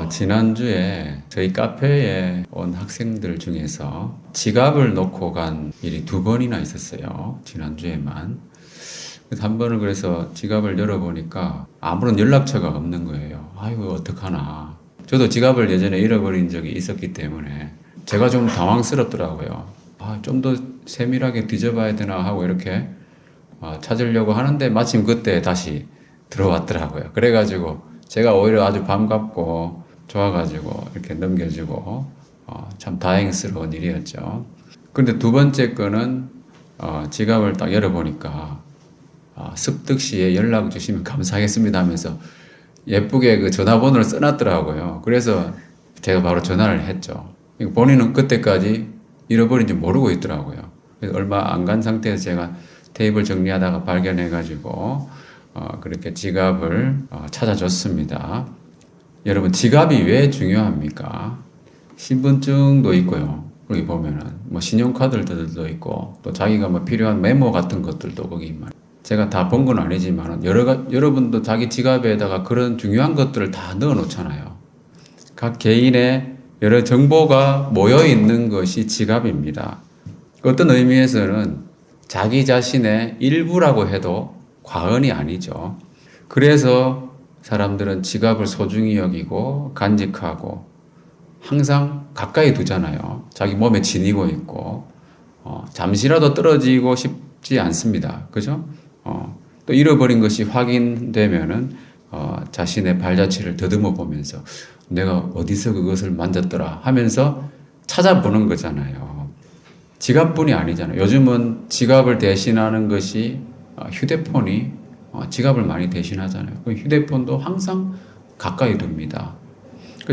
지난주에 저희 카페에 온 학생들 중에서 지갑을 놓고 간 일이 2번이나 있었어요. 지난주에만. 그래서 한 번을 그래서 지갑을 열어보니까 아무런 연락처가 없는 거예요. 아이고, 어떡하나. 저도 지갑을 예전에 잃어버린 적이 있었기 때문에 제가 좀 당황스럽더라고요. 좀 더 세밀하게 뒤져봐야 되나 하고 이렇게 찾으려고 하는데 마침 그때 다시 들어왔더라고요. 그래가지고 제가 오히려 아주 반갑고 좋아가지고 이렇게 넘겨주고 참 다행스러운 일이었죠. 근데 2번째 거는 지갑을 딱 열어보니까 습득시에 연락 주시면 감사하겠습니다 하면서 예쁘게 그 전화번호를 써놨더라고요. 그래서 제가 바로 전화를 했죠. 본인은 그때까지 잃어버린지 모르고 있더라고요. 그래서 얼마 안 간 상태에서 제가 테이블 정리하다가 발견해가지고 그렇게 지갑을 찾아줬습니다. 여러분, 지갑이 왜 중요합니까? 신분증도 있고요. 거기 보면은 뭐 신용카드들도 있고 또 자기가 뭐 필요한 메모 같은 것들도 거기 제가 다 본 건 아니지만 여러분도 자기 지갑에다가 그런 중요한 것들을 다 넣어 놓잖아요. 각 개인의 여러 정보가 모여 있는 것이 지갑입니다. 어떤 의미에서는 자기 자신의 일부라고 해도 과언이 아니죠. 그래서 사람들은 지갑을 소중히 여기고 간직하고 항상 가까이 두잖아요. 자기 몸에 지니고 있고 잠시라도 떨어지고 싶지 않습니다. 그죠? 또 잃어버린 것이 확인되면은 자신의 발자취를 더듬어 보면서 내가 어디서 그것을 만졌더라 하면서 찾아보는 거잖아요. 지갑뿐이 아니잖아요. 요즘은 지갑을 대신하는 것이 휴대폰이 지갑을 많이 대신하잖아요. 휴대폰도 항상 가까이 둡니다.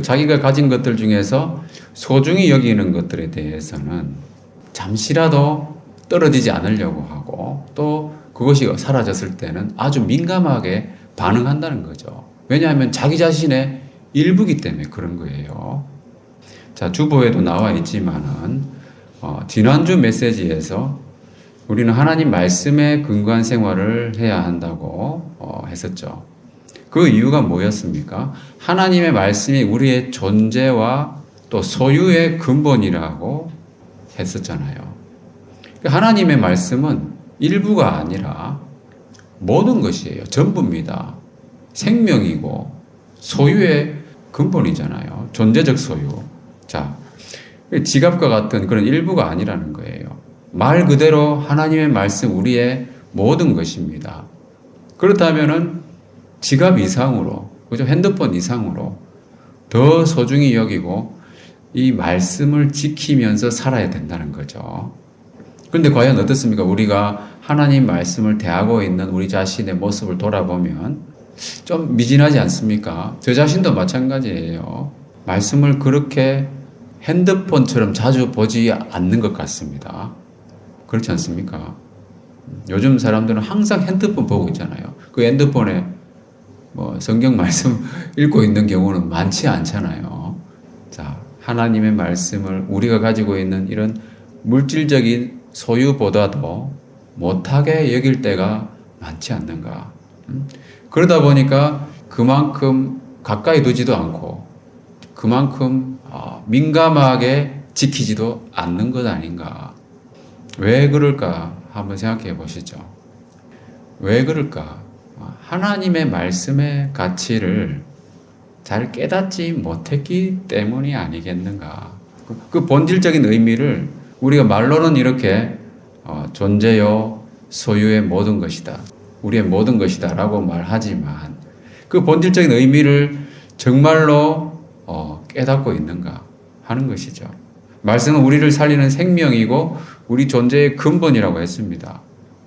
자기가 가진 것들 중에서 소중히 여기는 것들에 대해서는 잠시라도 떨어지지 않으려고 하고 또 그것이 사라졌을 때는 아주 민감하게 반응한다는 거죠. 왜냐하면 자기 자신의 일부기 때문에 그런 거예요. 자, 주보에도 나와 있지만은 지난주 메시지에서 우리는 하나님 말씀에 근거한 생활을 해야 한다고 했었죠. 그 이유가 뭐였습니까? 하나님의 말씀이 우리의 존재와 또 소유의 근본이라고 했었잖아요. 하나님의 말씀은 일부가 아니라 모든 것이에요. 전부입니다. 생명이고 소유의 근본이잖아요. 존재적 소유. 자, 지갑과 같은 그런 일부가 아니라는 거예요. 말 그대로 하나님의 말씀 우리의 모든 것입니다. 그렇다면은 지갑 이상으로, 그죠? 핸드폰 이상으로 더 소중히 여기고 이 말씀을 지키면서 살아야 된다는 거죠. 그런데 과연 어떻습니까? 우리가 하나님 말씀을 대하고 있는 우리 자신의 모습을 돌아보면 좀 미진하지 않습니까? 저 자신도 마찬가지예요. 말씀을 그렇게 핸드폰처럼 자주 보지 않는 것 같습니다. 그렇지 않습니까? 요즘 사람들은 항상 핸드폰 보고 있잖아요. 그 핸드폰에 뭐 성경 말씀 읽고 있는 경우는 많지 않잖아요. 자, 하나님의 말씀을 우리가 가지고 있는 이런 물질적인 소유보다도 못하게 여길 때가 많지 않는가. 그러다 보니까 그만큼 가까이 두지도 않고 그만큼 민감하게 지키지도 않는 것 아닌가. 왜 그럴까 한번 생각해 보시죠. 왜 그럴까? 하나님의 말씀의 가치를 잘 깨닫지 못했기 때문이 아니겠는가. 그 본질적인 의미를 우리가 말로는 이렇게 존재요, 소유의 모든 것이다. 우리의 모든 것이다 라고 말하지만 그 본질적인 의미를 정말로 깨닫고 있는가 하는 것이죠. 말씀은 우리를 살리는 생명이고 우리 존재의 근본이라고 했습니다.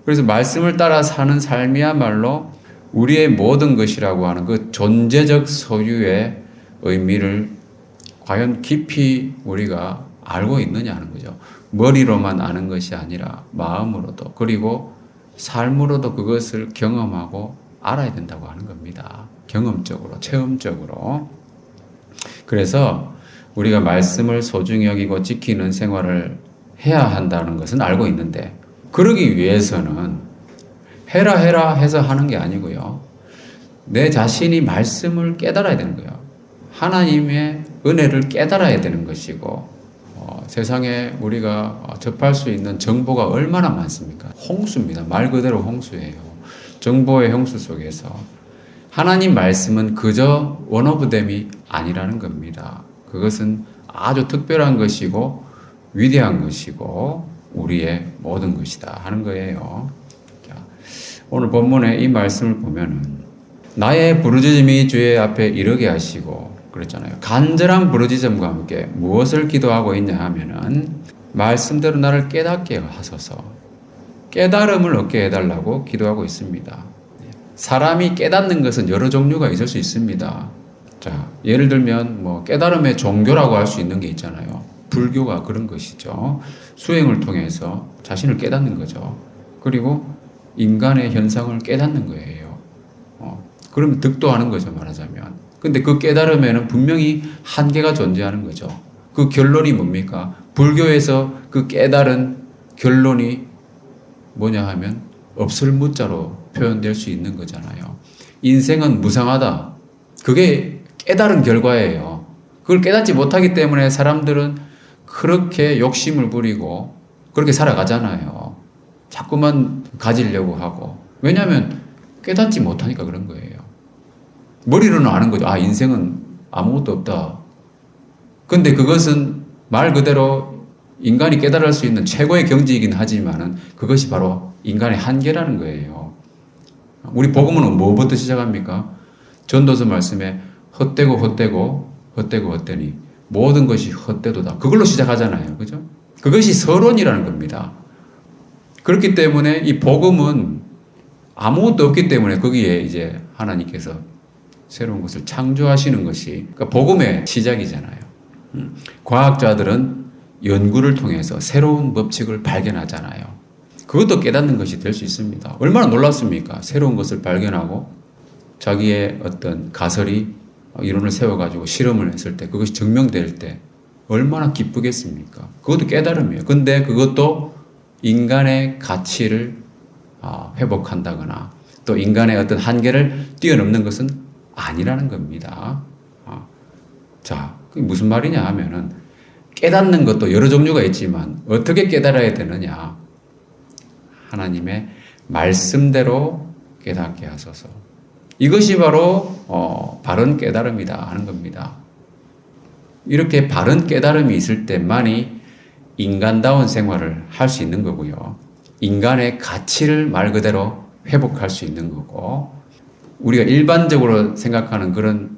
그래서 말씀을 따라 사는 삶이야말로 우리의 모든 것이라고 하는 그 존재적 소유의 의미를 과연 깊이 우리가 알고 있느냐는 거죠. 머리로만 아는 것이 아니라 마음으로도 그리고 삶으로도 그것을 경험하고 알아야 된다고 하는 겁니다. 경험적으로, 체험적으로. 그래서 우리가 말씀을 소중히 여기고 지키는 생활을 해야 한다는 것은 알고 있는데 그러기 위해서는 해라 해서 하는 게 아니고요. 내 자신이 말씀을 깨달아야 되는 거예요. 하나님의 은혜를 깨달아야 되는 것이고, 세상에 우리가 접할 수 있는 정보가 얼마나 많습니까? 홍수입니다. 말 그대로 홍수예요. 정보의 홍수 속에서 하나님 말씀은 그저 원 오브 댐이 아니라는 겁니다. 그것은 아주 특별한 것이고 위대한 것이고 우리의 모든 것이다 하는 거예요. 자, 오늘 본문의 이 말씀을 보면은 나의 부르짖음이 주의 앞에 이르게 하시고 그랬잖아요. 간절한 부르짖음과 함께 무엇을 기도하고 있냐 하면은 말씀대로 나를 깨닫게 하소서. 깨달음을 얻게 해달라고 기도하고 있습니다. 사람이 깨닫는 것은 여러 종류가 있을 수 있습니다. 자, 예를 들면 깨달음의 종교라고 할 수 있는 게 있잖아요. 불교가 그런 것이죠. 수행을 통해서 자신을 깨닫는 거죠. 그리고 인간의 현상을 깨닫는 거예요. 그러면 득도하는 거죠, 말하자면. 근데 그 깨달음에는 분명히 한계가 존재하는 거죠. 그 결론이 뭡니까? 불교에서 그 깨달은 결론이 뭐냐 하면 없을 무자로 표현될 수 있는 거잖아요. 인생은 무상하다. 그게 깨달은 결과예요. 그걸 깨닫지 못하기 때문에 사람들은 그렇게 욕심을 부리고 그렇게 살아가잖아요. 자꾸만 가지려고 하고. 왜냐하면 깨닫지 못하니까 그런 거예요. 머리로는 아는 거죠. 아, 인생은 아무것도 없다. 근데 그것은 말 그대로 인간이 깨달을 수 있는 최고의 경지이긴 하지만은 그것이 바로 인간의 한계라는 거예요. 우리 복음은 뭐부터 시작합니까? 전도서 말씀에 헛되고 헛되고 헛되고 헛되니 모든 것이 헛되도다. 그걸로 시작하잖아요. 그죠? 그것이 서론이라는 겁니다. 그렇기 때문에 이 복음은 아무것도 없기 때문에 거기에 이제 하나님께서 새로운 것을 창조하시는 것이 그러니까 복음의 시작이잖아요. 과학자들은 연구를 통해서 새로운 법칙을 발견하잖아요. 그것도 깨닫는 것이 될 수 있습니다. 얼마나 놀랐습니까? 새로운 것을 발견하고 자기의 어떤 가설이 이론을 세워가지고 실험을 했을 때 그것이 증명될 때 얼마나 기쁘겠습니까? 그것도 깨달음이에요. 근데 그것도 인간의 가치를 회복한다거나 또 인간의 어떤 한계를 뛰어넘는 것은 아니라는 겁니다. 자, 그게 무슨 말이냐 하면은 깨닫는 것도 여러 종류가 있지만 어떻게 깨달아야 되느냐? 하나님의 말씀대로 깨닫게 하소서. 이것이 바로 바른 깨달음이다 하는 겁니다. 이렇게 바른 깨달음이 있을 때만이 인간다운 생활을 할 수 있는 거고요. 인간의 가치를 말 그대로 회복할 수 있는 거고 우리가 일반적으로 생각하는 그런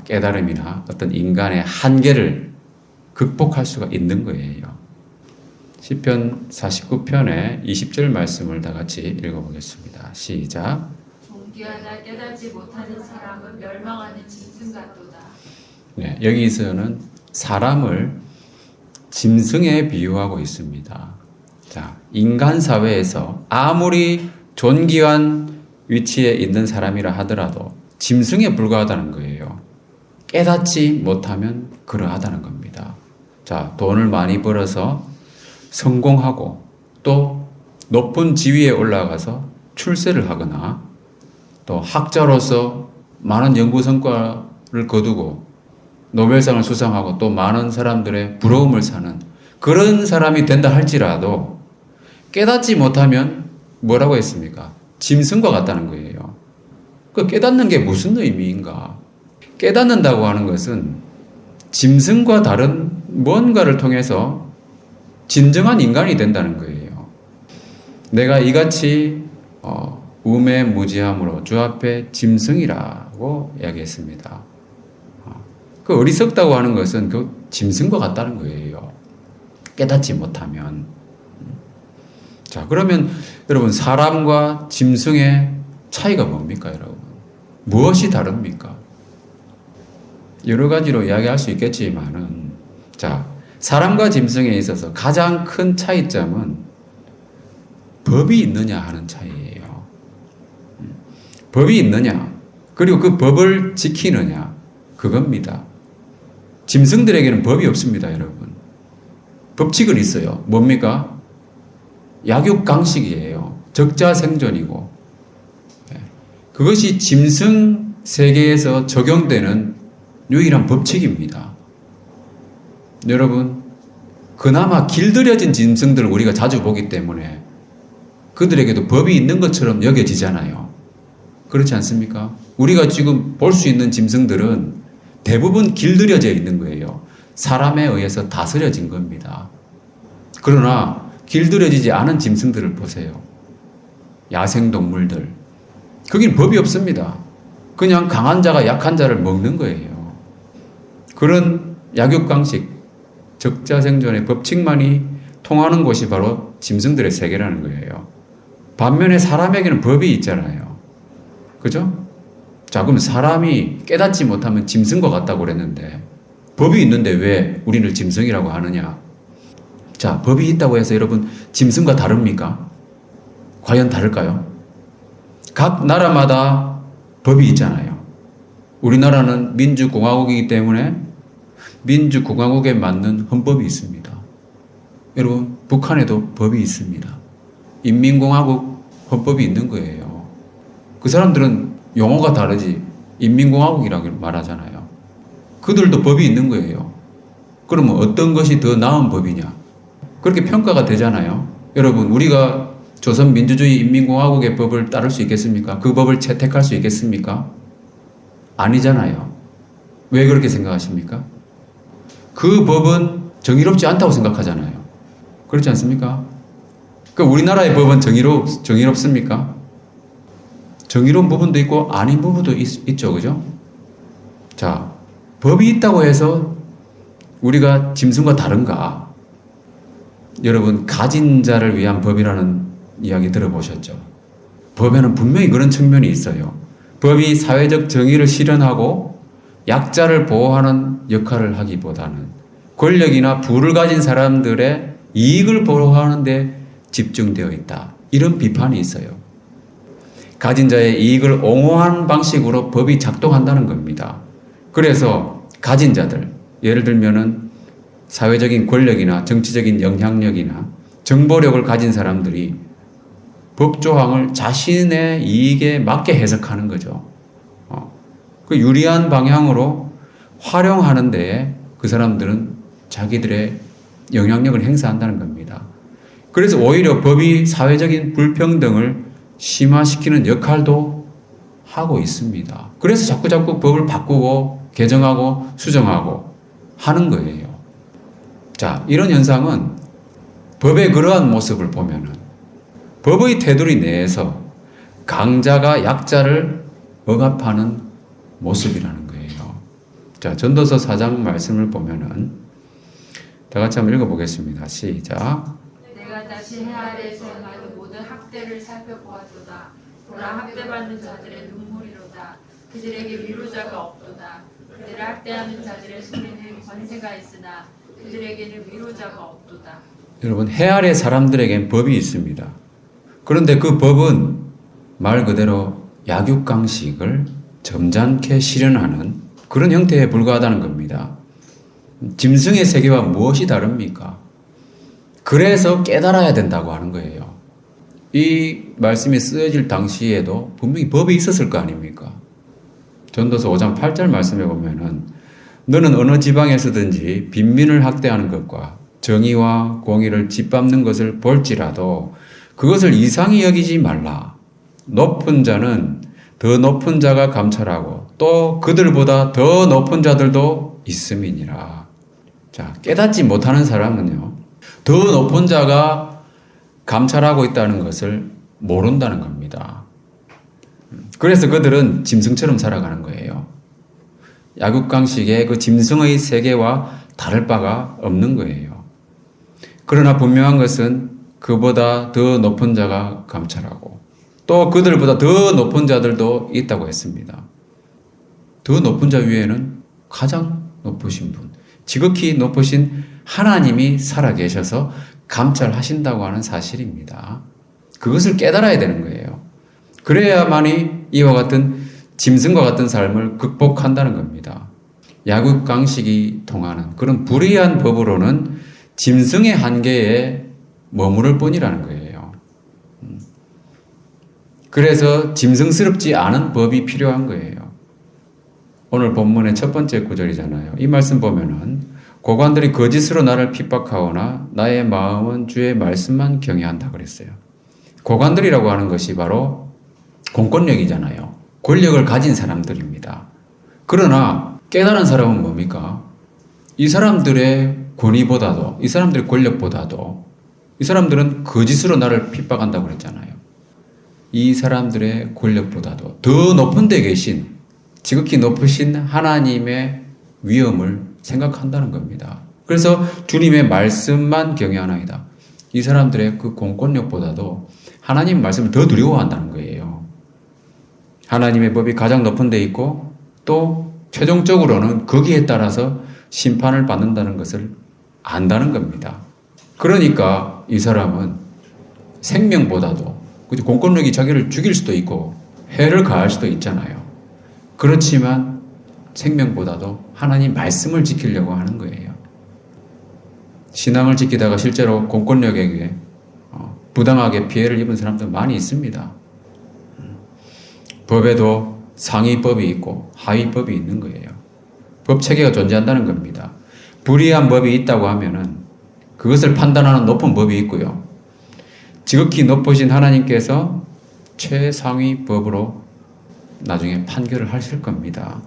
깨달음이나 어떤 인간의 한계를 극복할 수가 있는 거예요. 시편 49편의 20절 말씀을 다 같이 읽어보겠습니다. 시작. 존귀하나 깨닫지 못하는 사람은 멸망하는 짐승 같도다. 네, 여기서는 사람을 짐승에 비유하고 있습니다. 자, 인간 사회에서 아무리 존귀한 위치에 있는 사람이라 하더라도 짐승에 불과하다는 거예요. 깨닫지 못하면 그러하다는 겁니다. 자, 돈을 많이 벌어서 성공하고 또 높은 지위에 올라가서 출세를 하거나 또 학자로서 많은 연구 성과를 거두고 노벨상을 수상하고 또 많은 사람들의 부러움을 사는 그런 사람이 된다 할지라도 깨닫지 못하면 뭐라고 했습니까? 짐승과 같다는 거예요. 그 깨닫는 게 무슨 의미인가? 깨닫는다고 하는 것은 짐승과 다른 뭔가를 통해서 진정한 인간이 된다는 거예요. 내가 이같이 우매무지함으로 주 앞에 짐승이라고 이야기했습니다. 그 어리석다고 하는 것은 그 짐승과 같다는 거예요. 깨닫지 못하면. 자, 그러면 여러분 사람과 짐승의 차이가 뭡니까, 여러분? 무엇이 다릅니까? 여러 가지로 이야기할 수 있겠지만은, 자, 사람과 짐승에 있어서 가장 큰 차이점은 법이 있느냐 하는 차이예요. 법이 있느냐, 그리고 그 법을 지키느냐, 그겁니다. 짐승들에게는 법이 없습니다, 여러분. 법칙은 있어요. 뭡니까? 약육강식이에요. 적자생존이고. 그것이 짐승 세계에서 적용되는 유일한 법칙입니다. 여러분, 그나마 길들여진 짐승들을 우리가 자주 보기 때문에 그들에게도 법이 있는 것처럼 여겨지잖아요. 그렇지 않습니까? 우리가 지금 볼 수 있는 짐승들은 대부분 길들여져 있는 거예요. 사람에 의해서 다스려진 겁니다. 그러나 길들여지지 않은 짐승들을 보세요. 야생동물들. 거긴 법이 없습니다. 그냥 강한 자가 약한 자를 먹는 거예요. 그런 약육강식, 적자생존의 법칙만이 통하는 곳이 바로 짐승들의 세계라는 거예요. 반면에 사람에게는 법이 있잖아요. 그죠? 자, 그럼 사람이 깨닫지 못하면 짐승과 같다고 그랬는데 법이 있는데 왜 우리를 짐승이라고 하느냐? 자, 법이 있다고 해서 여러분 짐승과 다릅니까? 과연 다를까요? 각 나라마다 법이 있잖아요. 우리나라는 민주공화국이기 때문에 민주공화국에 맞는 헌법이 있습니다. 여러분, 북한에도 법이 있습니다. 인민공화국 헌법이 있는 거예요. 그 사람들은 용어가 다르지 인민공화국이라고 말하잖아요. 그들도 법이 있는 거예요. 그러면 어떤 것이 더 나은 법이냐? 그렇게 평가가 되잖아요. 여러분, 우리가 조선민주주의 인민공화국의 법을 따를 수 있겠습니까? 그 법을 채택할 수 있겠습니까? 아니잖아요. 왜 그렇게 생각하십니까? 그 법은 정의롭지 않다고 생각하잖아요. 그렇지 않습니까? 우리나라의 법은 정의롭습니까? 정의로운 부분도 있고 아닌 부분도 있죠. 그죠? 자, 법이 있다고 해서 우리가 짐승과 다른가? 여러분, 가진 자를 위한 법이라는 이야기 들어보셨죠? 법에는 분명히 그런 측면이 있어요. 법이 사회적 정의를 실현하고 약자를 보호하는 역할을 하기보다는 권력이나 부를 가진 사람들의 이익을 보호하는 데 집중되어 있다. 이런 비판이 있어요. 가진 자의 이익을 옹호하는 방식으로 법이 작동한다는 겁니다. 그래서 가진 자들, 예를 들면은 사회적인 권력이나 정치적인 영향력이나 정보력을 가진 사람들이 법조항을 자신의 이익에 맞게 해석하는 거죠. 그 유리한 방향으로 활용하는 데에 그 사람들은 자기들의 영향력을 행사한다는 겁니다. 그래서 오히려 법이 사회적인 불평등을 심화시키는 역할도 하고 있습니다. 그래서 자꾸 법을 바꾸고 개정하고 수정하고 하는 거예요. 자, 이런 현상은 법의 그러한 모습을 보면은 법의 테두리 내에서 강자가 약자를 억압하는 모습이라는 거예요. 자, 전도서 4장 말씀을 보면은 다 같이 한번 읽어보겠습니다. 시작. 내가 다시 해 아래에서 행하는 모든 학대를 살펴보았도다. 보라, 학대받는 자들의 눈물이로다. 그들에게 위로자가 없도다. 그들을 학대하는 자들의 손에는 권세가 있으나 그들에게는 위로자가 없도다. 여러분, 해 아래 사람들에겐 법이 있습니다. 그런데 그 법은 말 그대로 약육강식을 점잖게 실현하는 그런 형태에 불과하다는 겁니다. 짐승의 세계와 무엇이 다릅니까? 그래서 깨달아야 된다고 하는 거예요. 이 말씀이 쓰여질 당시에도 분명히 법이 있었을 거 아닙니까? 전도서 5장 8절 말씀에 보면은 너는 어느 지방에서든지 빈민을 학대하는 것과 정의와 공의를 짓밟는 것을 볼지라도 그것을 이상히 여기지 말라. 높은 자는 더 높은 자가 감찰하고 또 그들보다 더 높은 자들도 있음이니라. 자, 깨닫지 못하는 사람은요, 더 높은 자가 감찰하고 있다는 것을 모른다는 겁니다. 그래서 그들은 짐승처럼 살아가는 거예요. 약육강식의 그 짐승의 세계와 다를 바가 없는 거예요. 그러나 분명한 것은 그보다 더 높은 자가 감찰하고 또 그들보다 더 높은 자들도 있다고 했습니다. 더 높은 자 위에는 가장 높으신 분, 지극히 높으신 하나님이 살아계셔서 감찰하신다고 하는 사실입니다. 그것을 깨달아야 되는 거예요. 그래야만이 이와 같은 짐승과 같은 삶을 극복한다는 겁니다. 약육강식이 통하는 그런 불의한 법으로는 짐승의 한계에 머무를 뿐이라는 거예요. 그래서 짐승스럽지 않은 법이 필요한 거예요. 오늘 본문의 첫 번째 구절이잖아요. 이 말씀 보면은 고관들이 거짓으로 나를 핍박하거나 나의 마음은 주의 말씀만 경외한다 그랬어요. 고관들이라고 하는 것이 바로 공권력이잖아요. 권력을 가진 사람들입니다. 그러나 깨달은 사람은 뭡니까? 이 사람들의 권위보다도, 이 사람들의 권력보다도, 이 사람들은 거짓으로 나를 핍박한다고 그랬잖아요. 이 사람들의 권력보다도 더 높은 데 계신, 지극히 높으신 하나님의 위엄을 생각한다는 겁니다. 그래서 주님의 말씀만 경외하나이다. 이 사람들의 그 공권력보다도 하나님 말씀을 더 두려워한다는 거예요. 하나님의 법이 가장 높은 데 있고 또 최종적으로는 거기에 따라서 심판을 받는다는 것을 안다는 겁니다. 그러니까 이 사람은 생명보다도 공권력이 자기를 죽일 수도 있고 해를 가할 수도 있잖아요. 그렇지만 생명보다도 하나님 말씀을 지키려고 하는 거예요. 신앙을 지키다가 실제로 공권력에게 부당하게 피해를 입은 사람들 많이 있습니다. 법에도 상위법이 있고 하위법이 있는 거예요. 법 체계가 존재한다는 겁니다. 불의한 법이 있다고 하면은 그것을 판단하는 높은 법이 있고요. 지극히 높으신 하나님께서 최상위 법으로 나중에 판결을 하실 겁니다.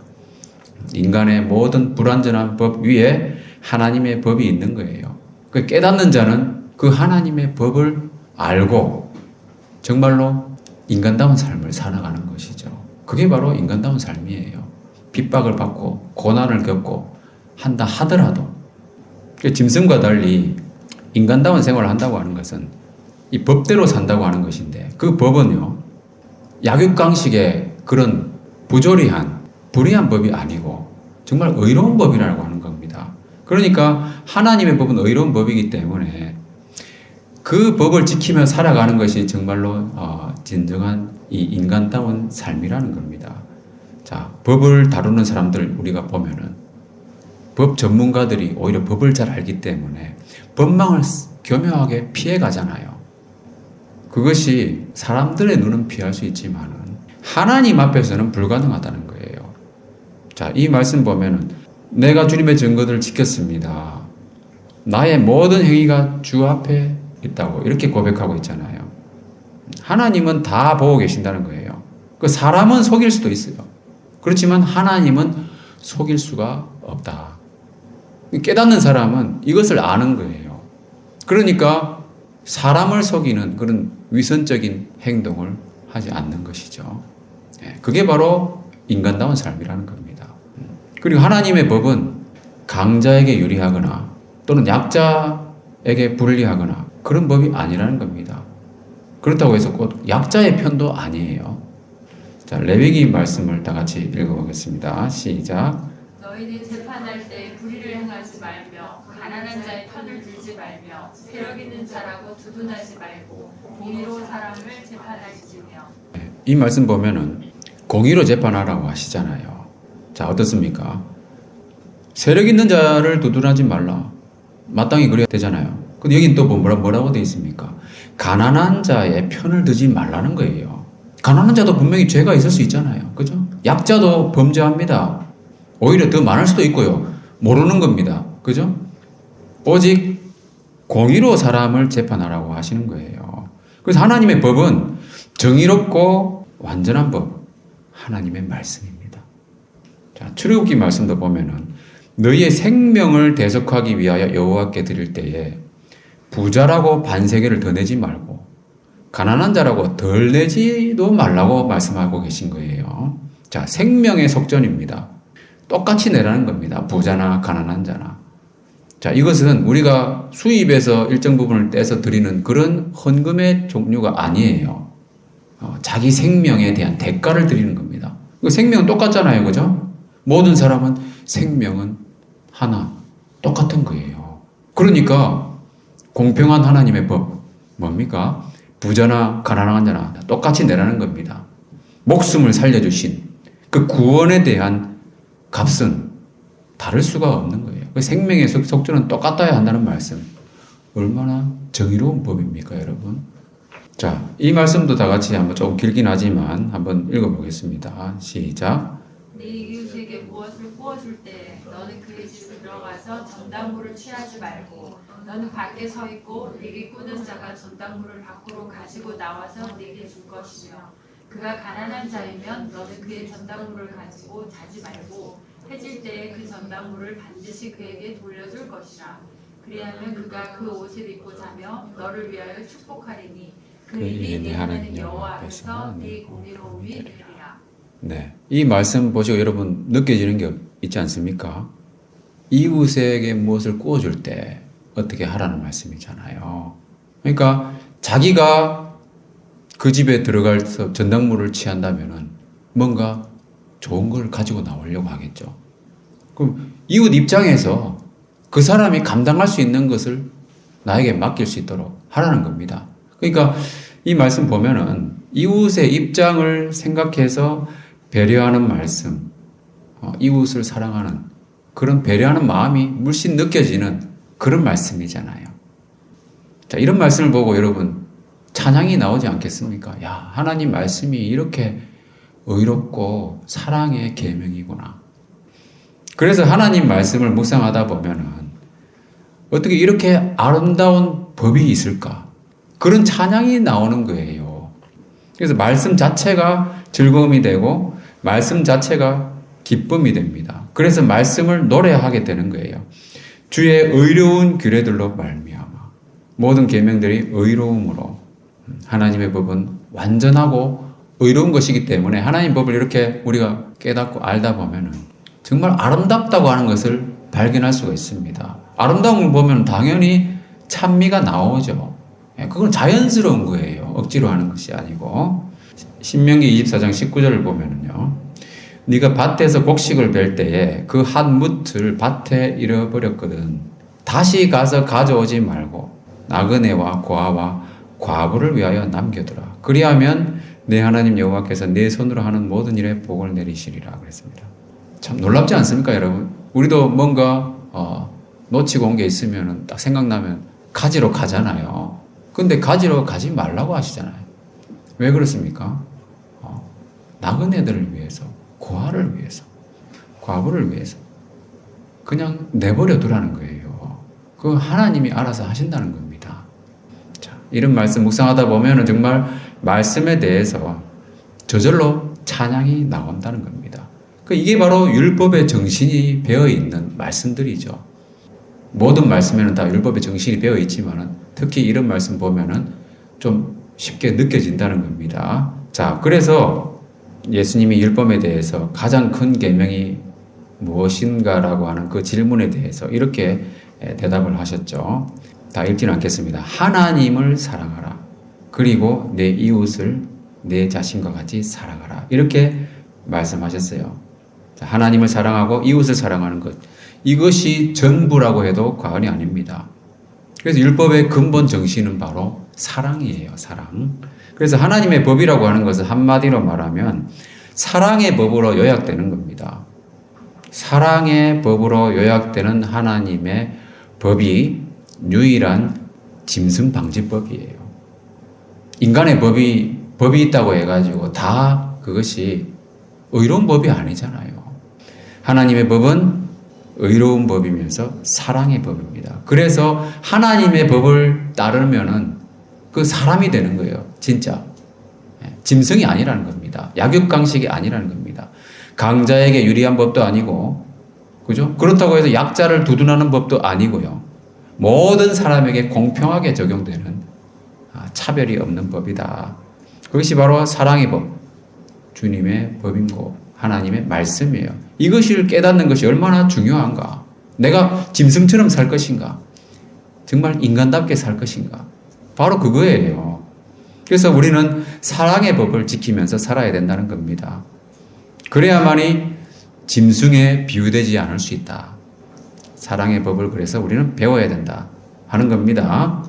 인간의 모든 불완전한 법 위에 하나님의 법이 있는 거예요. 그 깨닫는 자는 그 하나님의 법을 알고 정말로 인간다운 삶을 살아가는 것이죠. 그게 바로 인간다운 삶이에요. 핍박을 받고 고난을 겪고 한다 하더라도 짐승과 달리 인간다운 생활을 한다고 하는 것은 이 법대로 산다고 하는 것인데 그 법은요 약육강식의 그런 부조리한 불의한 법이 아니고 정말 의로운 법이라고 하는 겁니다. 그러니까 하나님의 법은 의로운 법이기 때문에 그 법을 지키며 살아가는 것이 정말로 진정한 이 인간다운 삶이라는 겁니다. 자, 법을 다루는 사람들 우리가 보면은 법 전문가들이 오히려 법을 잘 알기 때문에 법망을 교묘하게 피해 가잖아요. 그것이 사람들의 눈은 피할 수 있지만은 하나님 앞에서는 불가능하다는 거예요. 자, 이 말씀 보면은 내가 주님의 증거들을 지켰습니다. 나의 모든 행위가 주 앞에 있다고 이렇게 고백하고 있잖아요. 하나님은 다 보고 계신다는 거예요. 그 사람은 속일 수도 있어요. 그렇지만 하나님은 속일 수가 없다. 깨닫는 사람은 이것을 아는 거예요. 그러니까 사람을 속이는 그런 위선적인 행동을 하지 않는 것이죠. 그게 바로 인간다운 삶이라는 겁니다. 그리고 하나님의 법은 강자에게 유리하거나 또는 약자에게 불리하거나 그런 법이 아니라는 겁니다. 그렇다고 해서 꼭 약자의 편도 아니에요. 자, 레위기 말씀을 다 같이 읽어보겠습니다. 시작. 너희는 재판할 때 불의를 행하지 말며 가난한 자의 편을 들지 말며 세력 있는 자라고 두둔하지 말고 공의로 사람을 재판하시며. 이 말씀 보면은 공의로 재판하라고 하시잖아요. 자, 어떻습니까? 세력 있는 자를 두둔하지 말라. 마땅히 그래야 되잖아요. 근데 여긴 또 뭐라고 되어 있습니까? 가난한 자의 편을 들지 말라는 거예요. 가난한 자도 분명히 죄가 있을 수 있잖아요. 그죠? 약자도 범죄합니다. 오히려 더 많을 수도 있고요. 모르는 겁니다. 그죠? 오직 공의로 사람을 재판하라고 하시는 거예요. 그래서 하나님의 법은 정의롭고 완전한 법, 하나님의 말씀입니다. 자, 출애굽기 말씀도 보면은 너희의 생명을 대속하기 위하여 여호와께 드릴 때에 부자라고 반세계를 더 내지 말고 가난한 자라고 덜 내지도 말라고 말씀하고 계신 거예요. 자, 생명의 속전입니다. 똑같이 내라는 겁니다. 부자나 가난한 자나. 자, 이것은 우리가 수입에서 일정 부분을 떼서 드리는 그런 헌금의 종류가 아니에요. 자기 생명에 대한 대가를 드리는 겁니다. 생명은 똑같잖아요. 그죠? 모든 사람은 생명은 하나, 똑같은 거예요. 그러니까 공평한 하나님의 법, 뭡니까? 부자나 가난한 자나 똑같이 내라는 겁니다. 목숨을 살려주신 그 구원에 대한 값은 다를 수가 없는 거예요. 그 생명의 속전은 똑같아야 한다는 말씀. 얼마나 정의로운 법입니까, 여러분? 자, 이 말씀도 다 같이 한번 조금 길긴 하지만 한번 읽어보겠습니다. 시작. 네 이웃에게 무엇을 구워줄 때 너는 그의 집에 들어가서 전당물을 취하지 말고 너는 밖에 서 있고 네게 꾸는 자가 전당물을 밖으로 가지고 나와서 네게 줄 것이며 그가 가난한 자이면 너는 그의 전당물을 가지고 자지 말고 해질 때에 그 전당물을 반드시 그에게 돌려줄 것이라. 그리하면 그가 그 옷을 입고 자며 너를 위하여 축복하리니 그 일이 네 하나님 여호와 앞에서 네 공의로움이 되리라. 네, 이 말씀 보시고 여러분 느껴지는 게 있지 않습니까? 이웃에게 무엇을 구워줄 때 어떻게 하라는 말씀이잖아요. 그러니까 자기가 그 집에 들어가서 전당물을 취한다면은 뭔가 좋은 걸 가지고 나오려고 하겠죠. 그럼 이웃 입장에서 그 사람이 감당할 수 있는 것을 나에게 맡길 수 있도록 하라는 겁니다. 그러니까 이 말씀 보면은 이웃의 입장을 생각해서 배려하는 말씀, 이웃을 사랑하는 그런 배려하는 마음이 물씬 느껴지는 그런 말씀이잖아요. 자, 이런 말씀을 보고 여러분 찬양이 나오지 않겠습니까? 야, 하나님 말씀이 이렇게 의롭고 사랑의 계명이구나. 그래서 하나님 말씀을 묵상하다 보면은 어떻게 이렇게 아름다운 법이 있을까? 그런 찬양이 나오는 거예요. 그래서 말씀 자체가 즐거움이 되고 말씀 자체가 기쁨이 됩니다. 그래서 말씀을 노래하게 되는 거예요. 주의 의로운 규례들로 말미암아 모든 계명들이 의로움으로 하나님의 법은 완전하고 의로운 것이기 때문에 하나님 법을 이렇게 우리가 깨닫고 알다 보면은 정말 아름답다고 하는 것을 발견할 수가 있습니다. 아름다운 걸 보면 당연히 찬미가 나오죠. 그건 자연스러운 거예요. 억지로 하는 것이 아니고. 신명기 24장 19절을 보면은요. 네가 밭에서 곡식을 벨 때에 그 한 뭇을 밭에 잃어버렸거든. 다시 가서 가져오지 말고 나그네와 고아와 과부를 위하여 남겨두라. 그리하면 내 하나님 여호와께서 내 손으로 하는 모든 일에 복을 내리시리라 그랬습니다. 참 놀랍지 않습니까, 여러분? 우리도 뭔가 놓치고 온 게 있으면 딱 생각나면 가지러 가잖아요. 근데 가지러 가지 말라고 하시잖아요. 왜 그렇습니까? 나그네들을 위해서, 고아를 위해서, 과부를 위해서 그냥 내버려 두라는 거예요. 그 하나님이 알아서 하신다는 겁니다. 자, 이런 말씀 묵상하다 보면 정말 말씀에 대해서 저절로 찬양이 나온다는 겁니다. 이게 바로 율법의 정신이 배어 있는 말씀들이죠. 모든 말씀에는 다 율법의 정신이 배어 있지만 특히 이런 말씀 보면은 좀 쉽게 느껴진다는 겁니다. 자, 그래서 예수님이 율법에 대해서 가장 큰 계명이 무엇인가라고 하는 그 질문에 대해서 이렇게 대답을 하셨죠. 다 읽지는 않겠습니다. 하나님을 사랑하라. 그리고 내 이웃을 내 자신과 같이 사랑하라. 이렇게 말씀하셨어요. 하나님을 사랑하고 이웃을 사랑하는 것. 이것이 전부라고 해도 과언이 아닙니다. 그래서 율법의 근본 정신은 바로 사랑이에요. 사랑. 그래서 하나님의 법이라고 하는 것은 한마디로 말하면 사랑의 법으로 요약되는 겁니다. 사랑의 법으로 요약되는 하나님의 법이 유일한 짐승방지법이에요. 인간의 법이 있다고 해가지고 다 그것이 의로운 법이 아니잖아요. 하나님의 법은 의로운 법이면서 사랑의 법입니다. 그래서 하나님의 법을 따르면은 그 사람이 되는 거예요. 진짜. 짐승이 아니라는 겁니다. 약육강식이 아니라는 겁니다. 강자에게 유리한 법도 아니고, 그죠? 그렇다고 해서 약자를 두둔하는 법도 아니고요. 모든 사람에게 공평하게 적용되는 차별이 없는 법이다. 그것이 바로 사랑의 법, 주님의 법이고 하나님의 말씀이에요. 이것을 깨닫는 것이 얼마나 중요한가. 내가 짐승처럼 살 것인가. 정말 인간답게 살 것인가. 바로 그거예요. 그래서 우리는 사랑의 법을 지키면서 살아야 된다는 겁니다. 그래야만이 짐승에 비유되지 않을 수 있다. 사랑의 법을 그래서 우리는 배워야 된다 하는 겁니다.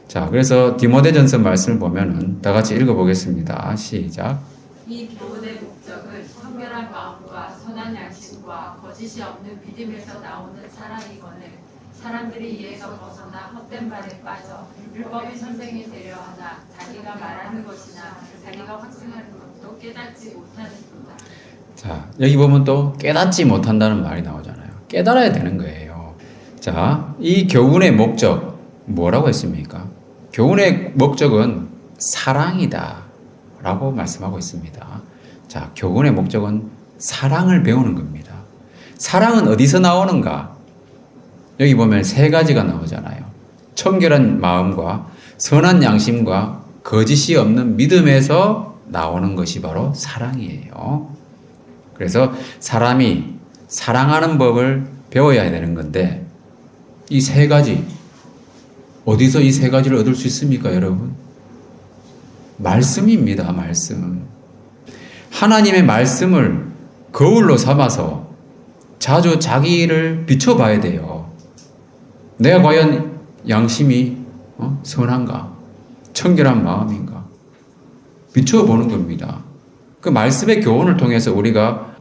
자, 그래서 디모데전서 말씀을 보면은 다 같이 읽어보겠습니다. 시작. 이 교훈의 목적은 청결한 마음과 선한 양심과 거짓이 없는 믿음에서 나오는 사랑이거늘 사람들이 이에서 벗어나 헛된 말에 빠져 율법의 선생이 되려 하나 자기가 말하는 것이나 자기가 확증하는 것도 깨닫지 못하는 도다. 자, 여기 보면 또 깨닫지 못한다는 말이 나오잖아요. 깨달아야 되는 거예요. 자, 이 교훈의 목적 뭐라고 했습니까? 교훈의 목적은 사랑이다 라고 말씀하고 있습니다. 자, 교훈의 목적은 사랑을 배우는 겁니다. 사랑은 어디서 나오는가? 여기 보면 세 가지가 나오잖아요. 청결한 마음과 선한 양심과 거짓이 없는 믿음에서 나오는 것이 바로 사랑이에요. 그래서 사람이 사랑하는 법을 배워야 되는 건데 이 세 가지 어디서 이 세 가지를 얻을 수 있습니까, 여러분? 말씀입니다. 말씀. 하나님의 말씀을 거울로 삼아서 자주 자기를 비춰봐야 돼요. 내가 과연 양심이 선한가? 청결한 마음인가? 비춰보는 겁니다. 그 말씀의 교훈을 통해서 우리가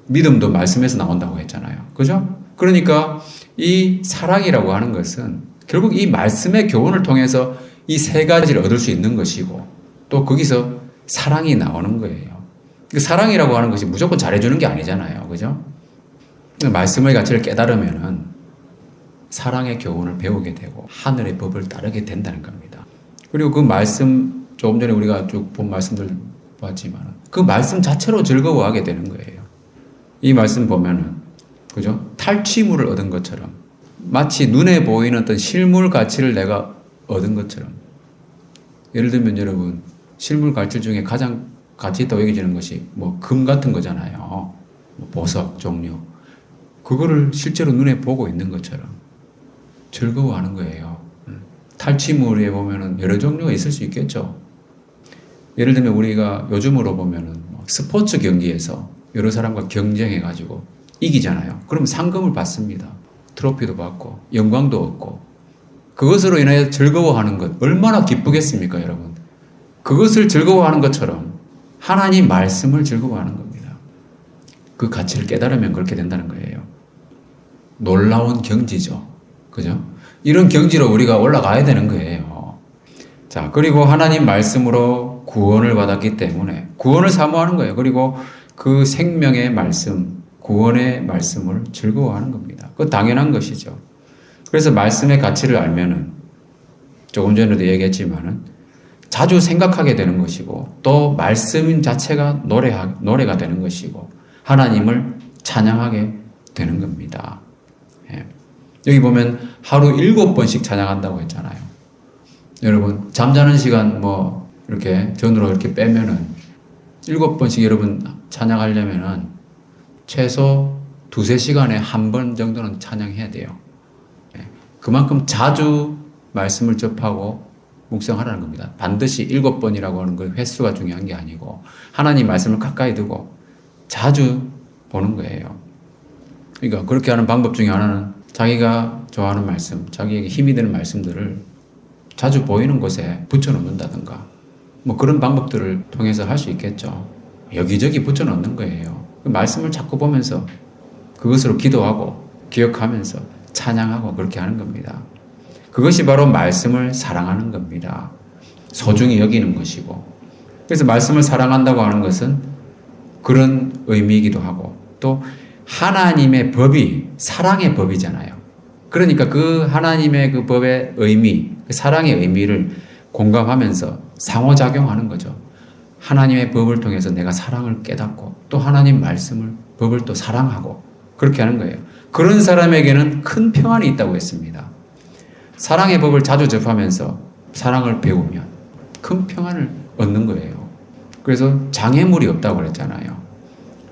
믿음도 말씀에서 나온다고 했잖아요. 그죠? 그러니까 이 사랑이라고 하는 것은 결국 이 말씀의 교훈을 통해서 이 세 가지를 얻을 수 있는 것이고 또 거기서 사랑이 나오는 거예요. 그 사랑이라고 하는 것이 무조건 잘해주는 게 아니잖아요. 그죠? 말씀의 가치를 깨달으면은 사랑의 교훈을 배우게 되고 하늘의 법을 따르게 된다는 겁니다. 그리고 그 말씀 조금 전에 우리가 쭉 본 말씀들 봤지만 그 말씀 자체로 즐거워하게 되는 거예요. 이 말씀 보면은 그죠? 탈취물을 얻은 것처럼 마치 눈에 보이는 어떤 실물 가치를 내가 얻은 것처럼 예를 들면 여러분 실물 가치 중에 가장 가치 있다고 여겨지는 것이 뭐 금 같은 거잖아요. 뭐 보석 종류 그거를 실제로 눈에 보고 있는 것처럼 즐거워하는 거예요. 탈취물에 보면은 여러 종류가 있을 수 있겠죠. 예를 들면 우리가 요즘으로 보면은 스포츠 경기에서 여러 사람과 경쟁해가지고 이기잖아요. 그럼 상금을 받습니다. 트로피도 받고 영광도 얻고 그것으로 인해 즐거워하는 것 얼마나 기쁘겠습니까, 여러분? 그것을 즐거워하는 것처럼 하나님 말씀을 즐거워하는 겁니다. 그 가치를 깨달으면 그렇게 된다는 거예요. 놀라운 경지죠. 그죠? 이런 경지로 우리가 올라가야 되는 거예요. 자, 그리고 하나님 말씀으로 구원을 받았기 때문에 구원을 사모하는 거예요. 그리고 그 생명의 말씀, 구원의 말씀을 즐거워하는 겁니다. 그건 당연한 것이죠. 그래서 말씀의 가치를 알면은 조금 전에도 얘기했지만은 자주 생각하게 되는 것이고 또 말씀 자체가 노래가 되는 것이고 하나님을 찬양하게 되는 겁니다. 예. 여기 보면 하루 7번씩 찬양한다고 했잖아요. 여러분 잠자는 시간 뭐 이렇게 전으로 이렇게 빼면은 7번씩 여러분 찬양하려면은 최소 2-3시간에 한 번 정도는 찬양해야 돼요. 예. 그만큼 자주 말씀을 접하고 묵상하라는 겁니다. 반드시 7번이라고 하는 그 횟수가 중요한 게 아니고 하나님 말씀을 가까이 두고 자주 보는 거예요. 그러니까 그렇게 하는 방법 중에 하나는 자기가 좋아하는 말씀, 자기에게 힘이 되는 말씀들을 자주 보이는 곳에 붙여놓는다든가 뭐 그런 방법들을 통해서 할 수 있겠죠. 여기저기 붙여놓는 거예요. 그 말씀을 자꾸 보면서 그것으로 기도하고 기억하면서 찬양하고 그렇게 하는 겁니다. 그것이 바로 말씀을 사랑하는 겁니다. 소중히 여기는 것이고 그래서 말씀을 사랑한다고 하는 것은 그런 의미이기도 하고 또 하나님의 법이 사랑의 법이잖아요. 그러니까 그 하나님의 그 법의 의미, 그 사랑의 의미를 공감하면서 상호작용하는 거죠. 하나님의 법을 통해서 내가 사랑을 깨닫고 또 하나님 말씀을 법을 또 사랑하고 그렇게 하는 거예요. 그런 사람에게는 큰 평안이 있다고 했습니다. 사랑의 법을 자주 접하면서 사랑을 배우면 큰 평안을 얻는 거예요. 그래서 장애물이 없다고 그랬잖아요.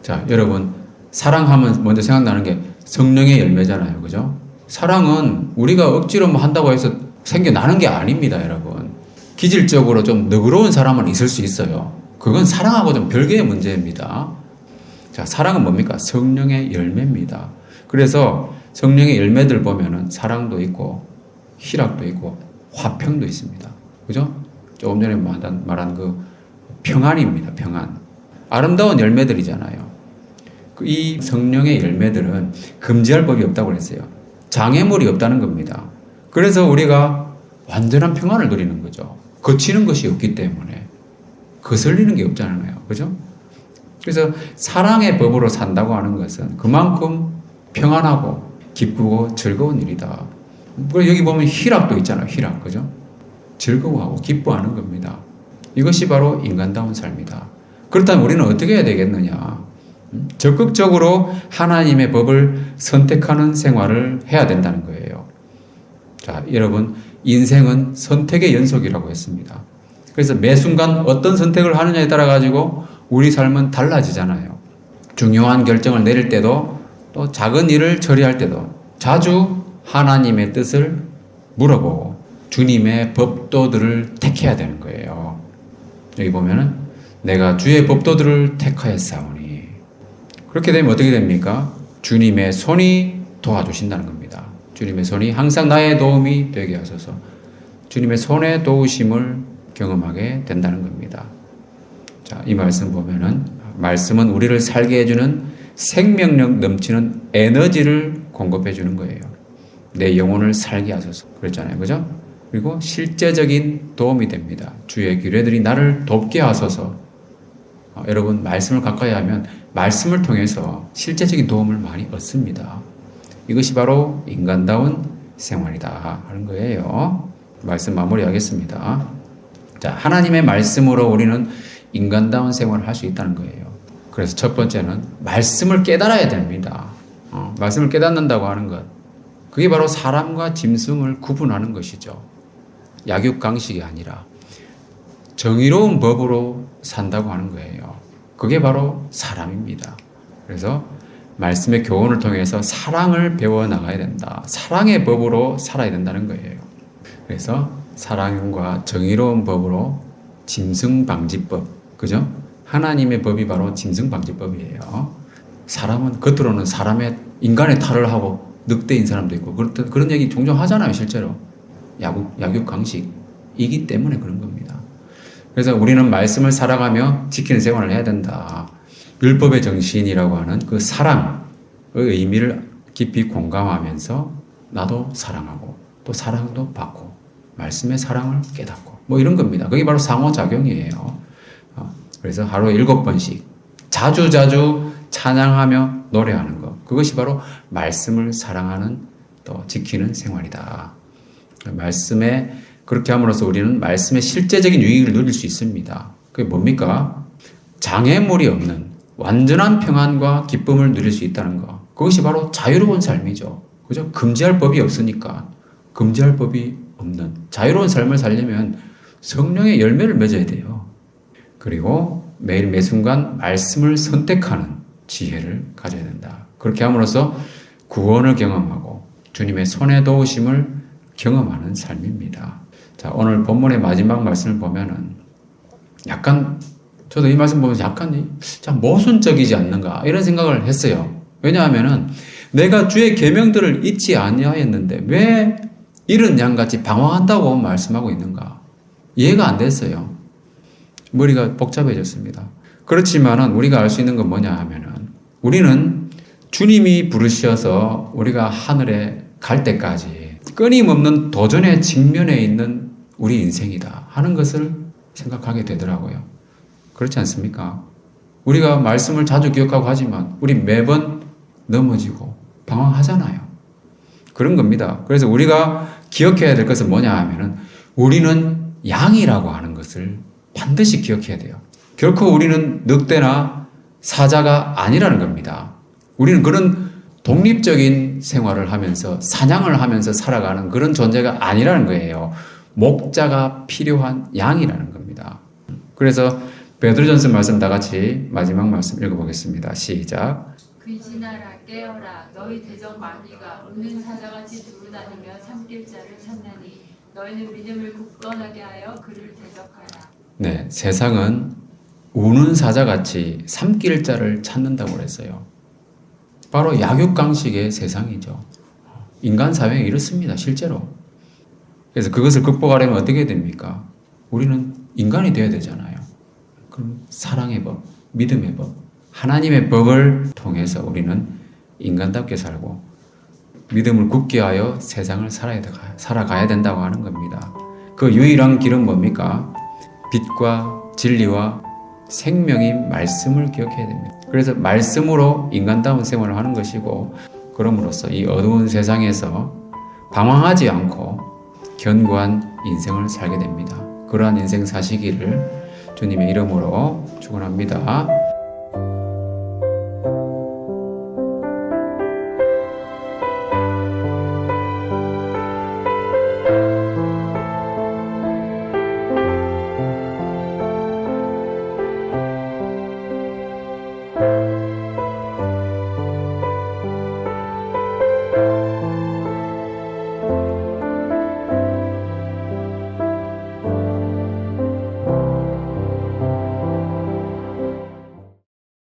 자, 여러분 사랑하면 먼저 생각나는 게 성령의 열매잖아요. 그죠? 사랑은 우리가 억지로 뭐 한다고 해서 생겨나는 게 아닙니다, 여러분. 기질적으로 좀 너그러운 사람은 있을 수 있어요. 그건 사랑하고 좀 별개의 문제입니다. 자, 사랑은 뭡니까? 성령의 열매입니다. 그래서 성령의 열매들 보면은 사랑도 있고 희락도 있고 화평도 있습니다. 그죠? 조금 전에 말한 그 평안입니다. 평안. 아름다운 열매들이잖아요. 이 성령의 열매들은 금지할 법이 없다고 그랬어요. 장애물이 없다는 겁니다. 그래서 우리가 완전한 평안을 누리는 거죠. 거치는 것이 없기 때문에 거슬리는 게 없잖아요. 그죠? 그래서 사랑의 법으로 산다고 하는 것은 그만큼 평안하고 기쁘고 즐거운 일이다. 그리고 여기 보면 희락도 있잖아요. 희락, 그죠? 즐거워하고 기뻐하는 겁니다. 이것이 바로 인간다운 삶이다. 그렇다면 우리는 어떻게 해야 되겠느냐? 적극적으로 하나님의 법을 선택하는 생활을 해야 된다는 거예요. 자, 여러분, 인생은 선택의 연속이라고 했습니다. 그래서 매 순간 어떤 선택을 하느냐에 따라 가지고 우리 삶은 달라지잖아요. 중요한 결정을 내릴 때도 또 작은 일을 처리할 때도 자주 하나님의 뜻을 물어보고 주님의 법도들을 택해야 되는 거예요. 여기 보면은 내가 주의 법도들을 택하였사오니 그렇게 되면 어떻게 됩니까? 주님의 손이 도와주신다는 겁니다. 주님의 손이 항상 나의 도움이 되게 하소서. 주님의 손의 도우심을 경험하게 된다는 겁니다. 자, 이 말씀 보면은 말씀은 우리를 살게 해주는 생명력 넘치는 에너지를 공급해 주는 거예요. 내 영혼을 살게 하소서. 그랬잖아요. 그죠? 그리고 실제적인 도움이 됩니다. 주의 규례들이 나를 돕게 하소서. 여러분, 말씀을 가까이 하면 말씀을 통해서 실제적인 도움을 많이 얻습니다. 이것이 바로 인간다운 생활이다 하는 거예요. 말씀 마무리하겠습니다. 자, 하나님의 말씀으로 우리는 인간다운 생활을 할 수 있다는 거예요. 그래서 첫 번째는 말씀을 깨달아야 됩니다. 말씀을 깨닫는다고 하는 것. 그게 바로 사람과 짐승을 구분하는 것이죠. 약육강식이 아니라 정의로운 법으로 산다고 하는 거예요. 그게 바로 사람입니다. 그래서 말씀의 교훈을 통해서 사랑을 배워나가야 된다. 사랑의 법으로 살아야 된다는 거예요. 그래서 사랑과 정의로운 법으로 짐승방지법, 그죠? 하나님의 법이 바로 짐승방지법이에요. 사람은 겉으로는 인간의 탈을 하고 늑대인 사람도 있고 그런 얘기 종종 하잖아요. 실제로 약육강식이기 때문에 그런 겁니다. 그래서 우리는 말씀을 살아가며 지키는 생활을 해야 된다. 율법의 정신이라고 하는 그 사랑의 의미를 깊이 공감하면서 나도 사랑하고 또 사랑도 받고 말씀의 사랑을 깨닫고 뭐 이런 겁니다. 그게 바로 상호작용이에요. 그래서 하루에 7번씩 자주 찬양하며 노래하는 것. 그것이 바로 말씀을 사랑하는 또 지키는 생활이다. 말씀에 그렇게 함으로써 우리는 말씀의 실제적인 유익을 누릴 수 있습니다. 그게 뭡니까? 장애물이 없는 완전한 평안과 기쁨을 누릴 수 있다는 것. 그것이 바로 자유로운 삶이죠. 그죠? 금지할 법이 없으니까. 금지할 법이 없는 자유로운 삶을 살려면 성령의 열매를 맺어야 돼요. 그리고 매일 매순간 말씀을 선택하는 지혜를 가져야 된다. 그렇게 함으로써 구원을 경험하고 주님의 손에 도우심을 경험하는 삶입니다. 자, 오늘 본문의 마지막 말씀을 보면은 약간 저도 이 말씀 보면서 약간 참 모순적이지 않는가 이런 생각을 했어요. 왜냐하면은 내가 주의 계명들을 잊지 아니하였는데 왜 이런 양같이 방황한다고 말씀하고 있는가? 이해가 안 됐어요. 머리가 복잡해졌습니다. 그렇지만은 우리가 알 수 있는 건 뭐냐 하면은 우리는 주님이 부르셔서 우리가 하늘에 갈 때까지 끊임없는 도전의 직면에 있는 우리 인생이다 하는 것을 생각하게 되더라고요. 그렇지 않습니까? 우리가 말씀을 자주 기억하고 하지만 우리 매번 넘어지고 방황하잖아요. 그런 겁니다. 그래서 우리가 기억해야 될 것은 뭐냐 하면은 우리는 양이라고 하는 것을 반드시 기억해야 돼요. 결코 우리는 늑대나 사자가 아니라는 겁니다. 우리는 그런 독립적인 생활을 하면서 사냥을 하면서 살아가는 그런 존재가 아니라는 거예요. 목자가 필요한 양이라는 겁니다. 그래서 베드로전서 말씀 다 같이 마지막 말씀 읽어보겠습니다. 시작. 귀신아라 깨어라 너희 대적 마귀가 우는 사자같이 두루다니며 삼킬 자를 찾나니 너희는 믿음을 굳건하게 하여 그를 대적하라. 네, 세상은 우는 사자같이 삼킬 자를 찾는다고 그랬어요. 바로 약육강식의 세상이죠. 인간 사회가 이렇습니다. 실제로. 그래서 그것을 극복하려면 어떻게 됩니까? 우리는 인간이 되어야 되잖아요. 그럼 사랑의 법, 믿음의 법, 하나님의 법을 통해서 우리는 인간답게 살고 믿음을 굳게 하여 세상을 살아가야 된다고 하는 겁니다. 그 유일한 길은 뭡니까? 빛과 진리와 생명인 말씀을 기억해야 됩니다. 그래서 말씀으로 인간다운 생활을 하는 것이고, 그럼으로써 이 어두운 세상에서 방황하지 않고 견고한 인생을 살게 됩니다. 그러한 인생 사시기를 주님의 이름으로 축원합니다.